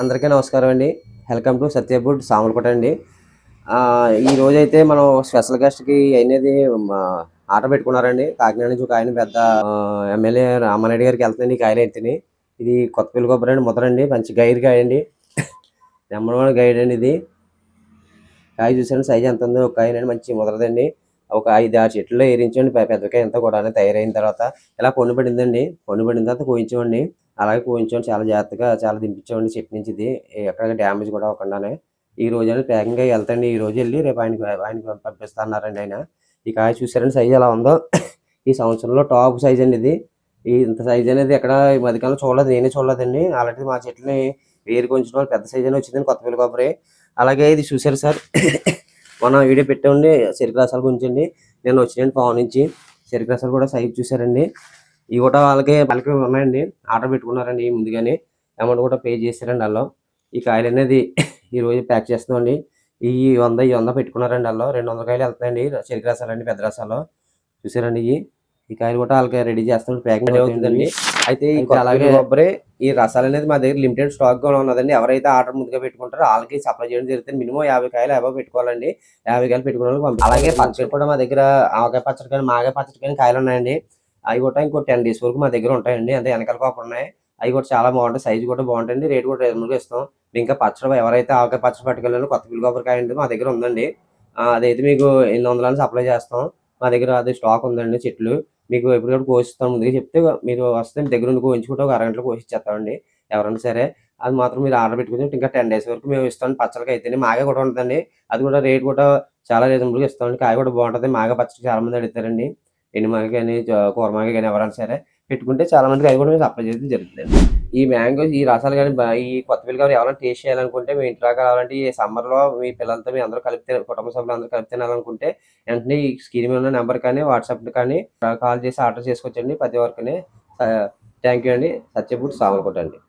అందరికీ నమస్కారం అండి. వెల్కమ్ టు సత్యఫుడ్ సామర్లకోట అండి. ఈరోజైతే మనం స్పెషల్ గెస్ట్‌కి అనేది మా ఆర్డర్ పెట్టుకున్నారండి. కాకినాడ నుంచి ఒక ఆయన పెద్ద ఎమ్మెల్యే రామారెడ్డి గారికి వెళ్తుందండి ఈ కాయలైతేని. ఇది కొత్తపల్లి కొబ్బరి అండి, ముదరండి, మంచి గైర్ కాయ అండి. నెంబర్ 1 గైడ్ అండి ఇది. కాయ చూసారండి సైజ్ ఎంత ఉందో. ఒక కాయనండి మంచి ముదరదండి. ఒక 5, 6 చెట్లలో ఏరించండి పెద్ద కాయ అంతా కూడా తయారైన తర్వాత ఇలా పొన్ను పడిందండి. పొన్ను పడిన తర్వాత కోయించామండి. అలాగే కోయించామండి చాలా జాగ్రత్తగా చాలా దింపించామండి చెట్టు నుంచి ఇది. ఎక్కడ డ్యామేజ్ కూడా అవ్వకుండానే. ఈ రోజు ప్యాకింగ్ అయ్యి వెళ్తాండి. ఈ రోజు వెళ్ళి రేపు ఆయనకి పంపిస్తా అన్నారండి ఆయన. ఈ కాయ చూసారండి సైజ్ ఎలా ఉందో. ఈ సంవత్సరంలో టాప్ సైజ్ అండి ఇది. ఇంత సైజ్ అనేది ఎక్కడ ఈ మధ్యకాలంలో చూడలేదు. నేనే చూడలేదండి. అలాంటిది మా చెట్లని వేరు కొంచెం పెద్ద సైజ్ అని వచ్చిందండి కొత్తపల్లి కొబ్బరి. అలాగే ఇది చూసారు సార్. మొన్న వీడియో పెట్టామండి చెరుకు రసాల గురించి అండి. నేను వచ్చినండి పవన్ నుంచి. చెరుకు రసాలు కూడా సైజ్ చూసారండి. ఇవి కూడా వాళ్ళకి ఉన్నాయండి. ఆర్డర్ పెట్టుకున్నారండి ముందుగానే. అమౌంట్ కూడా పే చేశారండి వాళ్ళు. ఈ కాయలు అనేది ఈ రోజు ప్యాక్ చేస్తున్నామండి. ఈ 100 పెట్టుకున్నారండి వాళ్ళు. 200 కాయలు వెళ్తాయండి చెరుకు రసాలండి, పెద్ద రసాలు. చూసారండి ఈ కాయలు కూడా వాళ్ళకి రెడీ చేస్తాం, ప్యాకింగ్ అవుతుందండి. అయితే ఇంకా అలాగే కొబ్బరి ఈ రసాలు అనేది మా దగ్గర లిమిటెడ్ స్టాక్ గా ఉన్నదండి. ఎవరైతే ఆర్డర్ ముందుగా పెట్టుకుంటారో వాళ్ళకి సప్లై చేయడం జరుగుతుంది. మినిమం 50 కాయలు అబవ్ పెట్టుకోవాలండి. 50 కాయలు పెట్టుకున్న వాళ్ళకి పంపిస్తాం. అలాగే పచ్చడి కూడా మా దగ్గర ఆవకాయ పచ్చడి కానీ, మాగాయ పచ్చడి కానీ కాయలు ఉన్నాయండి. అవి కూడా ఇంకో 10 డేస్ వరకు మా దగ్గర ఉంటాయండి. అంటే వెనకాల కాపు ఉన్నాయి. అవి కూడా చాలా బాగుంటాయి. సైజు కూడా బాగుంటాయండి. రేట్ కూడా రీజనబుల్గా ఇస్తాం. ఇంకా పచ్చడి ఎవరైతే ఆవకాయ పచ్చడి పట్టుకెళ్ళాలో కొత్తపల్లి కొబ్బరికాయ అండి మా దగ్గర ఉందండి. అదైతే మీకు 800 సప్లై చేస్తాం. మా దగ్గర అది స్టాక్ ఉందండి చెట్లు. మీకు ఎప్పటికప్పుడు కోసిస్తాం. ముందుగా చెప్తే మీరు వస్తే మీ దగ్గర ఉండి కోయించుకుంటే ఒక అరగంటలో కోసిచ్చేస్తామండి. ఎవరైనా సరే. అది మాత్రం మీరు ఆర్డర్ పెట్టుకుని ఇంకా 10 డేస్ వరకు మేము ఇస్తాం. పచ్చడికి అయితేనే మాగాయ కూడా ఉంటుందండి. అది కూడా రేట్ కూడా చాలా రీజనబుల్గా ఇస్తామండి. కాయ కూడా బాగుంటుంది. మాగాయ పచ్చడి చాలా మంది అడుగుతారండి. ఎండు మాగాయ కానీ, కూర మాగాయ కానీ ఎవరైనా సరే పెట్టుకుంటే చాలా మందికి అవి కూడా మేము సప్లై చేయడం జరుగుతుందండి. ఈ మ్యాంగోస్ ఈ రసాలు కానీ ఈ కొత్తపల్లి కావాలి ఎవరైనా టేస్ట్ చేయాలనుకుంటే మీ ఇంటి దాకా రావాలంటే ఈ సమ్మర్లో మీ పిల్లలతో మీ అందరూ కలిపి కుటుంబ సభ్యులు అందరూ కలిపి తినాలనుకుంటే వెంటనే ఈ స్క్రీన్ మీద ఉన్న నెంబర్ కానీ, వాట్సాప్ కానీ కాల్ చేసి ఆర్డర్ చేసుకోవచ్చండి ప్రతి ఒక్కరిని. థ్యాంక్ యూ అండి. సత్యఫుడ్ సామర్లకోట అండి.